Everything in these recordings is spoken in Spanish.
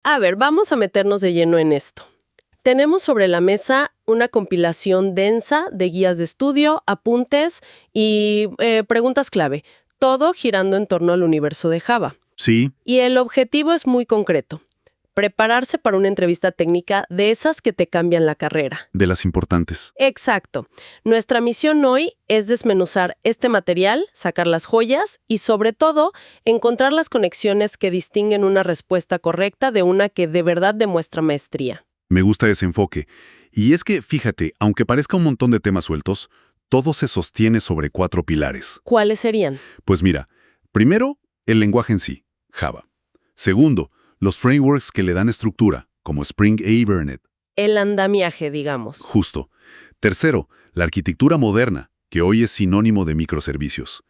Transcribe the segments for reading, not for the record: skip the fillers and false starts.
A ver, vamos a meternos de lleno en esto. Tenemos sobre la mesa una compilación densa de guías de estudio, apuntes y preguntas clave, todo girando en torno al universo de Java. Sí, Y el objetivo es muy concreto, prepararse para una entrevista técnica de esas que te cambian la carrera. de las importantes. Exacto. Nuestra misión hoy es desmenuzar este material, sacar las joyas y, sobre todo, encontrar las conexiones que distinguen una respuesta correcta de una que de verdad demuestra maestría. Me gusta ese enfoque. Y es que, fíjate, aunque parezca un montón de temas sueltos, todo se sostiene sobre 4 pilares. ¿Cuáles serían? Pues mira, primero, el lenguaje en sí, Java. Segundo, los frameworks que le dan estructura, como Spring e Hibernate. El andamiaje, digamos. Justo. Tercero, la arquitectura moderna, que hoy es sinónimo de microservicios.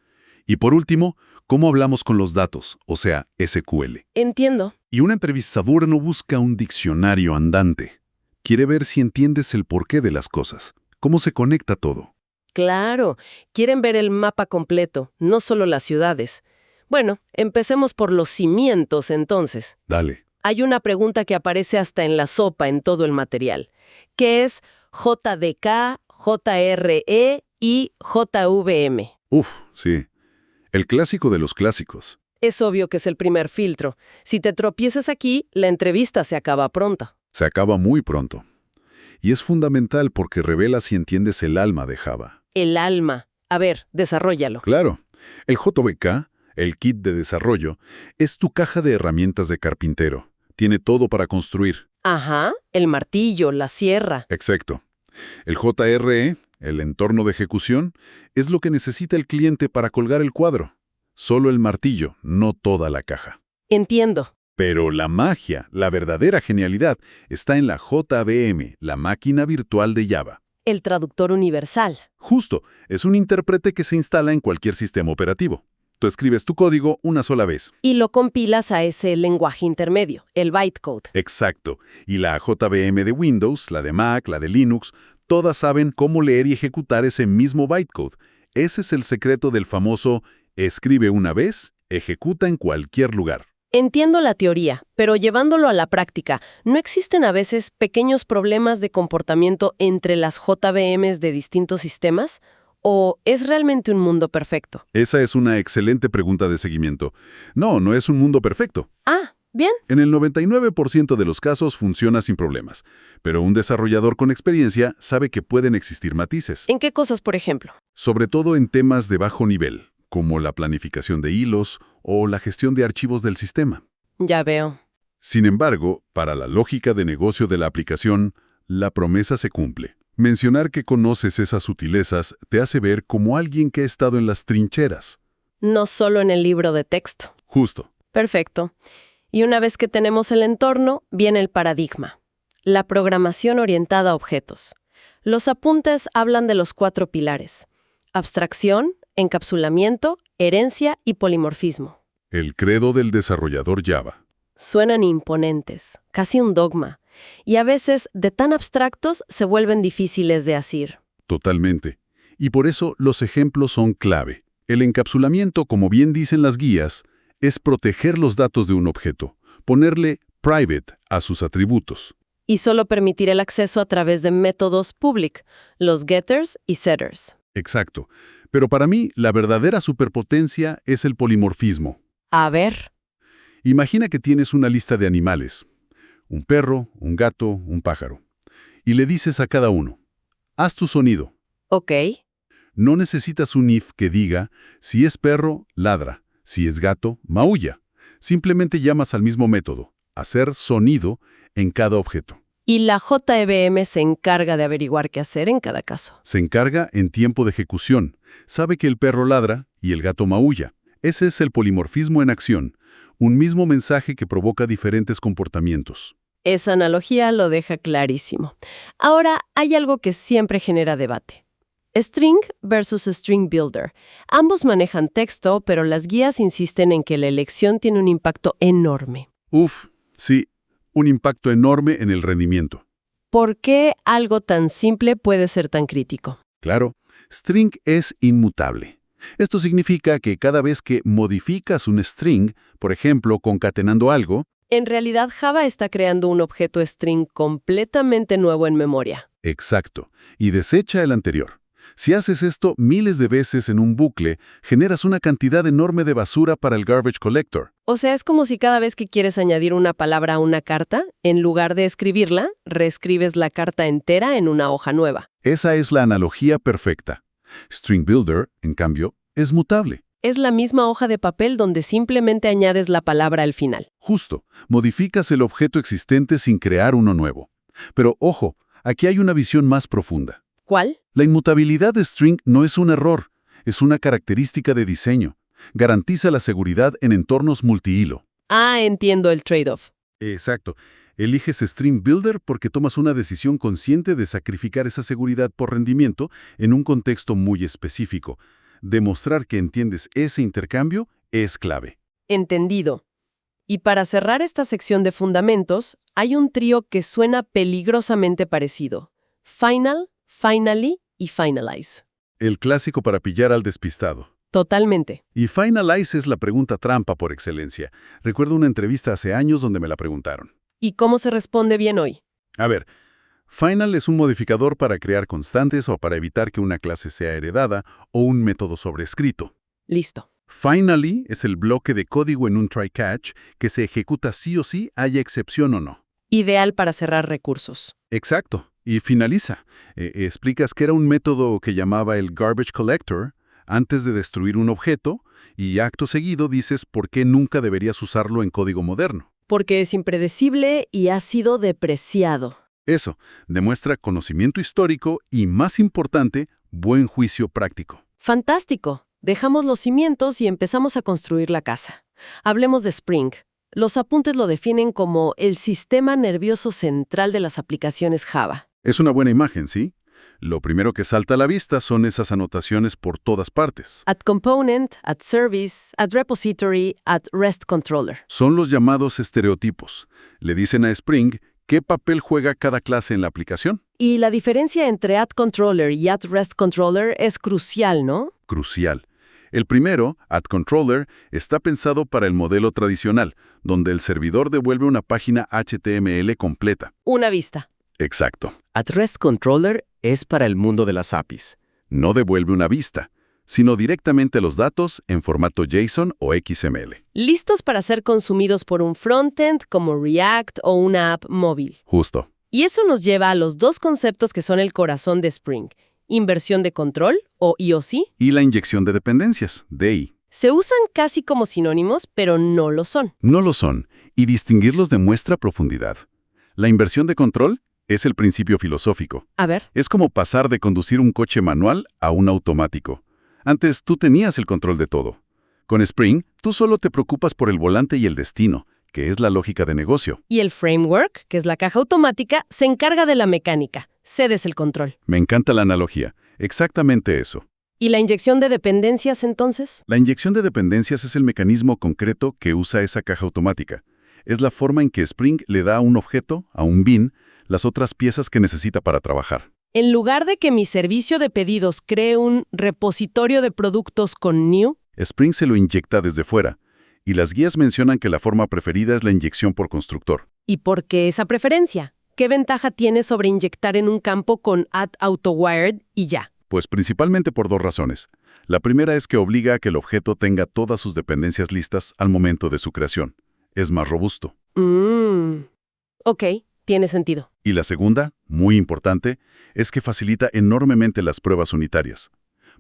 Y por último, cómo hablamos con los datos, o sea, SQL. Entiendo. Y un entrevistador no busca un diccionario andante. Quiere ver si entiendes el porqué de las cosas, cómo se conecta todo. Claro, quieren ver el mapa completo, no solo las ciudades. Bueno, empecemos por los cimientos entonces. Dale. Hay una pregunta que aparece hasta en la sopa en todo el material, que es JDK, JRE y JVM. Sí. El clásico de los clásicos. Es obvio que es el primer filtro. Si te tropiezas aquí, la entrevista se acaba pronto. Se acaba muy pronto. Y es fundamental porque revela si entiendes el alma de Java. El alma. A ver, desarróllalo. Claro, el JVK, el kit de desarrollo, es tu caja de herramientas de carpintero. Tiene todo para construir. Ajá, el martillo, la sierra. Exacto. El JRE, el entorno de ejecución, es lo que necesita el cliente para colgar el cuadro. Solo el martillo, no toda la caja. Entiendo. Pero la magia, la verdadera genialidad, está en la JVM, la máquina virtual de Java. El traductor universal. Justo, es un intérprete que se instala en cualquier sistema operativo. Tú escribes tu código una sola vez. Y lo compilas a ese lenguaje intermedio, el bytecode. Exacto. Y la JVM de Windows, la de Mac, la de Linux, todas saben cómo leer y ejecutar ese mismo bytecode. Ese es el secreto del famoso escribe una vez, ejecuta en cualquier lugar. Entiendo la teoría, pero llevándolo a la práctica, ¿no existen a veces pequeños problemas de comportamiento entre las JVMs de distintos sistemas? ¿O es realmente un mundo perfecto? Esa es una excelente pregunta de seguimiento. No es un mundo perfecto. Ah, bien. En el 99% de los casos funciona sin problemas, pero un desarrollador con experiencia sabe que pueden existir matices, ¿En qué cosas, por ejemplo? sobre todo en temas de bajo nivel, como la planificación de hilos o la gestión de archivos del sistema. Ya veo. Sin embargo, para la lógica de negocio de la aplicación, la promesa se cumple. Mencionar que conoces esas sutilezas te hace ver como alguien que ha estado en las trincheras. No solo en el libro de texto. Justo. Perfecto. Y una vez que tenemos el entorno, viene el paradigma. La programación orientada a objetos. Los apuntes hablan de los 4 pilares: abstracción, encapsulamiento, herencia y polimorfismo. El credo del desarrollador Java. Suenan imponentes, casi un dogma, y a veces de tan abstractos se vuelven difíciles de asir. Totalmente. Y por eso los ejemplos son clave. El encapsulamiento, como bien dicen las guías, es proteger los datos de un objeto, ponerle private a sus atributos. Y solo permitir el acceso a través de métodos public, los getters y setters. Exacto. Pero para mí, la verdadera superpotencia es el polimorfismo. A ver. Imagina que tienes una lista de animales. Un perro, un gato, un pájaro. Y le dices a cada uno, haz tu sonido. Ok. No necesitas un if que diga, si es perro, ladra, si es gato, maulla. Simplemente llamas al mismo método, hacer sonido, en cada objeto. Y la JVM se encarga de averiguar qué hacer en cada caso. Se encarga en tiempo de ejecución. Sabe que el perro ladra y el gato maulla. Ese es el polimorfismo en acción, un mismo mensaje que provoca diferentes comportamientos. Esa analogía lo deja clarísimo. Ahora, hay algo que siempre genera debate. String versus String Builder. Ambos manejan texto, pero las guías insisten en que la elección tiene un impacto enorme. Sí, un impacto enorme en el rendimiento. ¿Por qué algo tan simple puede ser tan crítico? Claro, string es inmutable. Esto significa que cada vez que modificas un string, por ejemplo, concatenando algo, En realidad, Java está creando un objeto string completamente nuevo en memoria. Exacto, y desecha el anterior. Si haces esto miles de veces en un bucle, generas una cantidad enorme de basura para el garbage collector. O sea, es como si cada vez que quieres añadir una palabra a una carta, en lugar de escribirla, reescribes la carta entera en una hoja nueva. Esa es la analogía perfecta. String Builder, en cambio, es mutable. Es la misma hoja de papel donde simplemente añades la palabra al final. Justo, modificas el objeto existente sin crear uno nuevo. Pero ojo, aquí hay una visión más profunda. ¿Cuál? La inmutabilidad de string no es un error, es una característica de diseño. Garantiza la seguridad en entornos multihilo. Ah, entiendo el trade-off. Exacto. Eliges String Builder porque tomas una decisión consciente de sacrificar esa seguridad por rendimiento en un contexto muy específico. Demostrar que entiendes ese intercambio es clave. Entendido. Y para cerrar esta sección de fundamentos, hay un trío que suena peligrosamente parecido. Final, finally y finalize. El clásico para pillar al despistado. Totalmente. Y finalize es la pregunta trampa por excelencia. Recuerdo una entrevista hace años donde me la preguntaron. ¿Y cómo se responde bien hoy? A ver, final es un modificador para crear constantes o para evitar que una clase sea heredada o un método sobrescrito. Listo. Finally es el bloque de código en un try-catch que se ejecuta sí o sí, haya excepción o no. Ideal para cerrar recursos. Exacto. Y finaliza. Explicas que era un método que llamaba el garbage collector antes de destruir un objeto y acto seguido dices por qué nunca deberías usarlo en código moderno. Porque es impredecible y ha sido depreciado. Eso demuestra conocimiento histórico y, más importante, buen juicio práctico. Fantástico. Dejamos los cimientos y empezamos a construir la casa. Hablemos de Spring. Los apuntes lo definen como el sistema nervioso central de las aplicaciones Java. Es una buena imagen, ¿sí? Lo primero que salta a la vista son esas anotaciones por todas partes. At component, at service, at repository, at REST controller. Son los llamados estereotipos. Le dicen a Spring qué papel juega cada clase en la aplicación. Y la diferencia entre at controller y at REST controller es crucial, ¿no? Crucial. El primero, at_controller, está pensado para el modelo tradicional, donde el servidor devuelve una página HTML completa. Una vista. Exacto. At_REST controller es para el mundo de las APIs. No devuelve una vista, sino directamente los datos en formato JSON o XML. Listos para ser consumidos por un frontend como React o una app móvil. Justo. Y eso nos lleva a los dos conceptos que son el corazón de Spring. Inversión de control, o IOC. Y la inyección de dependencias, DI. Se usan casi como sinónimos, pero no lo son. No lo son, y distinguirlos demuestra profundidad. La inversión de control es el principio filosófico. A ver. Es como pasar de conducir un coche manual a un automático. Antes tú tenías el control de todo. Con Spring, tú solo te preocupas por el volante y el destino, que es la lógica de negocio. Y el framework, que es la caja automática, se encarga de la mecánica. Cedes el control. Me encanta la analogía. Exactamente eso. ¿Y la inyección de dependencias, entonces? La inyección de dependencias es el mecanismo concreto que usa esa caja automática. Es la forma en que Spring le da a un objeto, a un bin, las otras piezas que necesita para trabajar. En lugar de que mi servicio de pedidos cree un repositorio de productos con new, Spring se lo inyecta desde fuera, y las guías mencionan que la forma preferida es la inyección por constructor. ¿y por qué esa preferencia? ¿Qué ventaja tiene sobre inyectar en un campo con @autowired y ya? Pues principalmente por dos razones. La primera es que obliga a que el objeto tenga todas sus dependencias listas al momento de su creación. Es más robusto. Ok, tiene sentido. Y la segunda, muy importante, es que facilita enormemente las pruebas unitarias.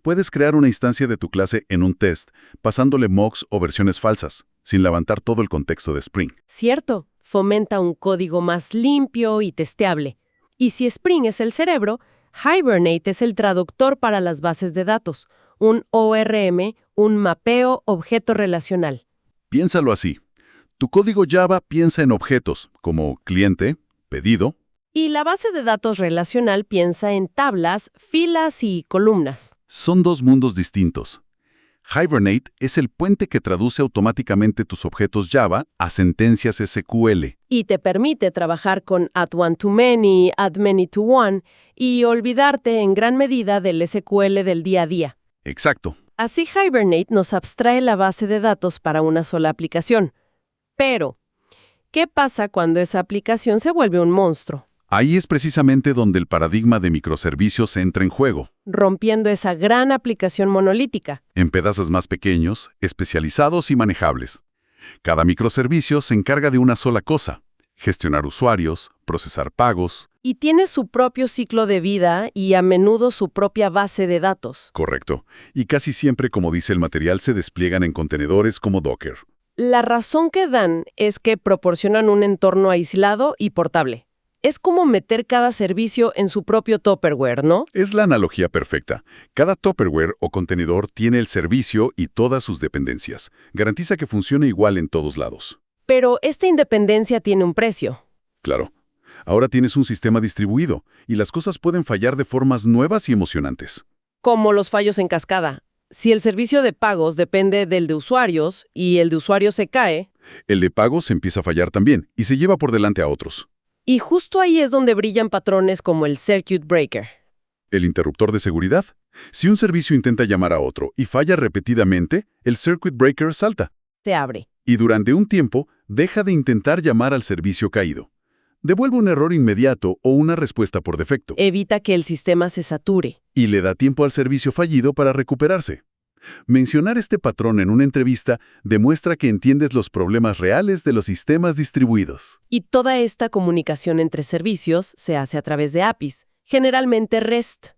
Puedes crear una instancia de tu clase en un test, pasándole mocks o versiones falsas, sin levantar todo el contexto de Spring. Cierto, fomenta un código más limpio y testeable. Y si Spring es el cerebro, Hibernate es el traductor para las bases de datos, un ORM, un mapeo objeto relacional. Piénsalo así. Tu código Java piensa en objetos, como cliente, pedido. Y la base de datos relacional piensa en tablas, filas y columnas. Son dos mundos distintos. Hibernate es el puente que traduce automáticamente tus objetos Java a sentencias SQL. Y te permite trabajar con add_one_to_many, add_many_to_one y olvidarte en gran medida del SQL del día a día. Exacto. Así Hibernate nos abstrae la base de datos para una sola aplicación. Pero, ¿Qué pasa cuando esa aplicación se vuelve un monstruo? Ahí es precisamente donde el paradigma de microservicios entra en juego, Rompiendo esa gran aplicación monolítica. en pedazos más pequeños, especializados y manejables. Cada microservicio se encarga de una sola cosa: gestionar usuarios, procesar pagos. Y tiene su propio ciclo de vida y a menudo su propia base de datos. Correcto. Y casi siempre, como dice el material, se despliegan en contenedores como Docker. La razón que dan es que proporcionan un entorno aislado y portable. Es como meter cada servicio en su propio Tupperware, ¿no? Es la analogía perfecta. Cada Tupperware o contenedor tiene el servicio y todas sus dependencias. Garantiza que funcione igual en todos lados. Pero esta independencia tiene un precio. Claro. Ahora tienes un sistema distribuido y las cosas pueden fallar de formas nuevas y emocionantes. Como los fallos en cascada. Si el servicio de pagos depende del de usuarios y el de usuarios se cae, El de pagos empieza a fallar también y se lleva por delante a otros. y justo ahí es donde brillan patrones como el circuit breaker. El interruptor de seguridad. Si un servicio intenta llamar a otro y falla repetidamente, el circuit breaker salta. Se abre. Y durante un tiempo deja de intentar llamar al servicio caído. Devuelve un error inmediato o una respuesta por defecto. Evita que el sistema se sature. Y le da tiempo al servicio fallido para recuperarse. Mencionar este patrón en una entrevista demuestra que entiendes los problemas reales de los sistemas distribuidos. Y toda esta comunicación entre servicios se hace a través de APIs, generalmente REST.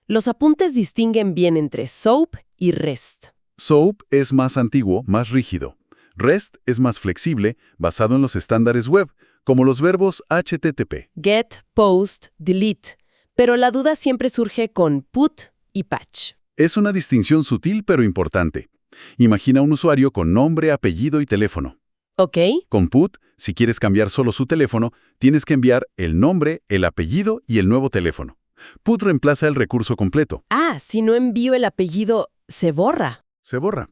Los apuntes distinguen bien entre SOAP y REST. SOAP es más antiguo, más rígido. REST es más flexible, basado en los estándares web, como los verbos HTTP. Get, post, delete. Pero la duda siempre surge con put y patch. Es una distinción sutil pero importante. Imagina un usuario con nombre, apellido y teléfono. ¿Ok? Con put, si quieres cambiar solo su teléfono, tienes que enviar el nombre, el apellido y el nuevo teléfono. Put reemplaza el recurso completo. Ah, si no envío el apellido, se borra. Se borra.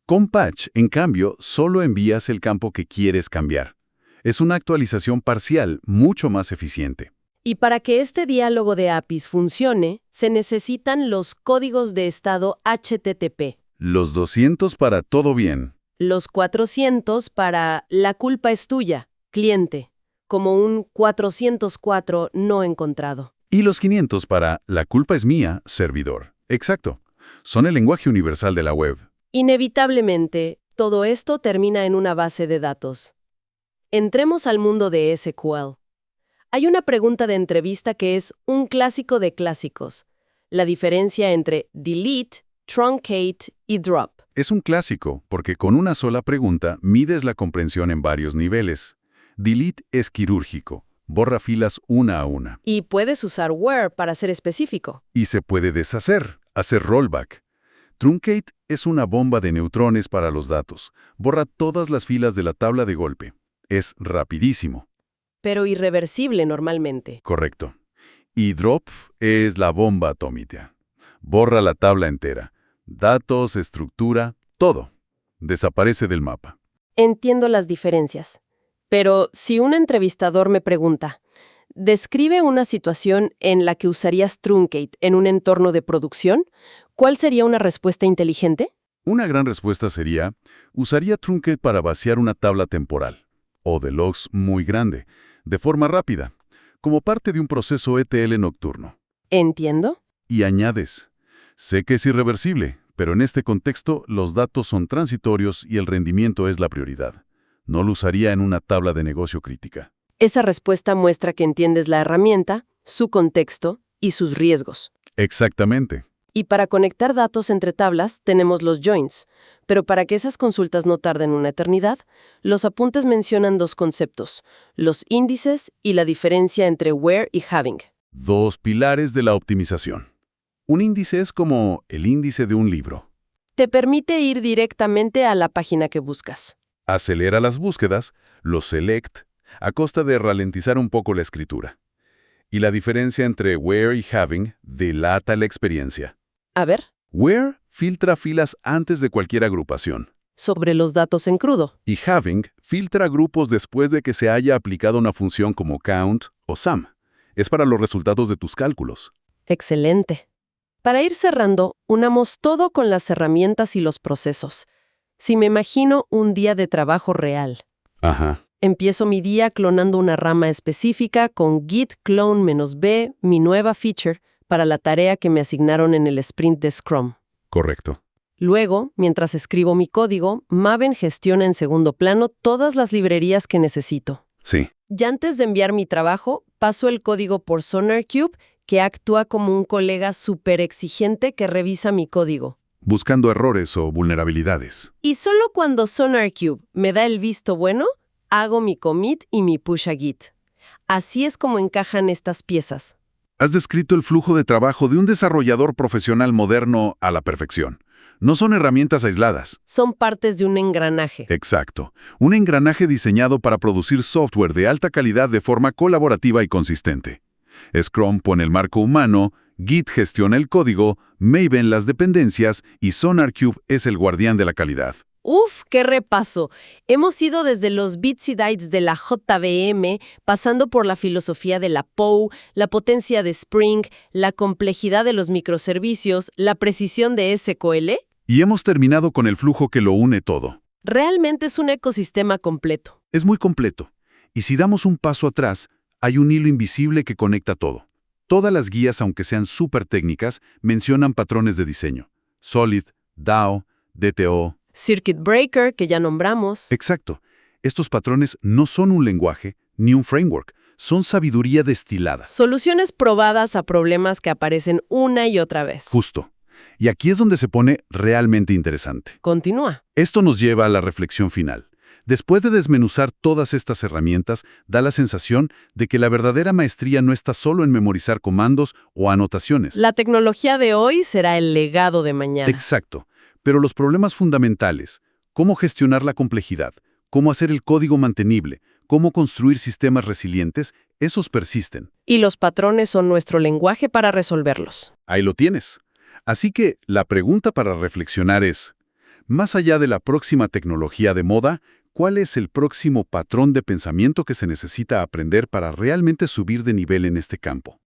Con patch, en cambio, solo envías el campo que quieres cambiar. Es una actualización parcial mucho más eficiente. Y para que este diálogo de APIs funcione, se necesitan los códigos de estado HTTP, Los 200 para todo bien. los 400 para la culpa es tuya, cliente, como un 404 no encontrado. Y los 500 para la culpa es mía, servidor. Exacto. Son el lenguaje universal de la web. Inevitablemente, todo esto termina en una base de datos. Entremos al mundo de SQL. Hay una pregunta de entrevista que es un clásico de clásicos: la diferencia entre delete, truncate y drop. Es un clásico porque con una sola pregunta mides la comprensión en varios niveles. Delete es quirúrgico, borra filas una a una. Y puedes usar where para ser específico. Y se puede deshacer, hacer rollback. Truncate es una bomba de neutrones para los datos. Borra todas las filas de la tabla de golpe. Es rapidísimo. Pero irreversible normalmente. Correcto. Y drop es la bomba atómica. Borra la tabla entera. Datos, estructura, todo. Desaparece del mapa. Entiendo las diferencias. Pero si un entrevistador me pregunta, describe una situación en la que usarías truncate en un entorno de producción, ¿cuál sería una respuesta inteligente? Una gran respuesta sería, usaría truncate para vaciar una tabla temporal, o de logs muy grande, de forma rápida, como parte de un proceso ETL nocturno. Entiendo. Y añades, sé que es irreversible, pero en este contexto los datos son transitorios y el rendimiento es la prioridad. No lo usaría en una tabla de negocio crítica. Esa respuesta muestra que entiendes la herramienta, su contexto y sus riesgos. Exactamente. Y para conectar datos entre tablas tenemos los joins, pero para que esas consultas no tarden una eternidad, los apuntes mencionan dos conceptos: los índices y la diferencia entre where y having. Dos pilares de la optimización. Un índice es como el índice de un libro. Te permite ir directamente a la página que buscas. Acelera las búsquedas, los select, a costa de ralentizar un poco la escritura. Y la diferencia entre where y having delata la experiencia. A ver, Where filtra filas antes de cualquier agrupación. sobre los datos en crudo. Y having filtra grupos después de que se haya aplicado una función como count o sum. Es para los resultados de tus cálculos. Excelente. Para ir cerrando, unamos todo con las herramientas y los procesos. Si me imagino un día de trabajo real. Ajá. Empiezo mi día clonando una rama específica con git clone-b, mi nueva feature, para la tarea que me asignaron en el sprint de Scrum. Correcto. Luego, mientras escribo mi código, Maven gestiona en segundo plano todas las librerías que necesito. Sí. Ya antes de enviar mi trabajo, paso el código por SonarQube, que actúa como un colega súper exigente que revisa mi código. Buscando errores o vulnerabilidades. Y solo cuando SonarQube me da el visto bueno, hago mi commit y mi push a Git. Así es como encajan estas piezas. Has descrito el flujo de trabajo de un desarrollador profesional moderno a la perfección. No son herramientas aisladas. Son partes de un engranaje. Exacto. Un engranaje diseñado para producir software de alta calidad de forma colaborativa y consistente. Scrum pone el marco humano, Git gestiona el código, Maven las dependencias y SonarQube es el guardián de la calidad. ¡Uf, qué repaso! Hemos ido desde los bits y bytes de la JVM, pasando por la filosofía de la POW, la potencia de Spring, la complejidad de los microservicios, la precisión de SQL. Y hemos terminado con el flujo que lo une todo. Realmente es un ecosistema completo. Es muy completo. Y si damos un paso atrás, hay un hilo invisible que conecta todo. Todas las guías, aunque sean súper técnicas, mencionan patrones de diseño. Solid, DAO, DTO. Circuit Breaker, que ya nombramos. Exacto. Estos patrones no son un lenguaje ni un framework, son sabiduría destilada. Soluciones probadas a problemas que aparecen una y otra vez. Justo. Y aquí es donde se pone realmente interesante. Continúa. Esto nos lleva a la reflexión final. Después de desmenuzar todas estas herramientas, da la sensación de que la verdadera maestría no está solo en memorizar comandos o anotaciones. La tecnología de hoy será el legado de mañana. Exacto. Pero los problemas fundamentales, cómo gestionar la complejidad, cómo hacer el código mantenible, cómo construir sistemas resilientes, esos persisten. Y los patrones son nuestro lenguaje para resolverlos. Ahí lo tienes. Así que la pregunta para reflexionar es, más allá de la próxima tecnología de moda, ¿cuál es el próximo patrón de pensamiento que se necesita aprender para realmente subir de nivel en este campo?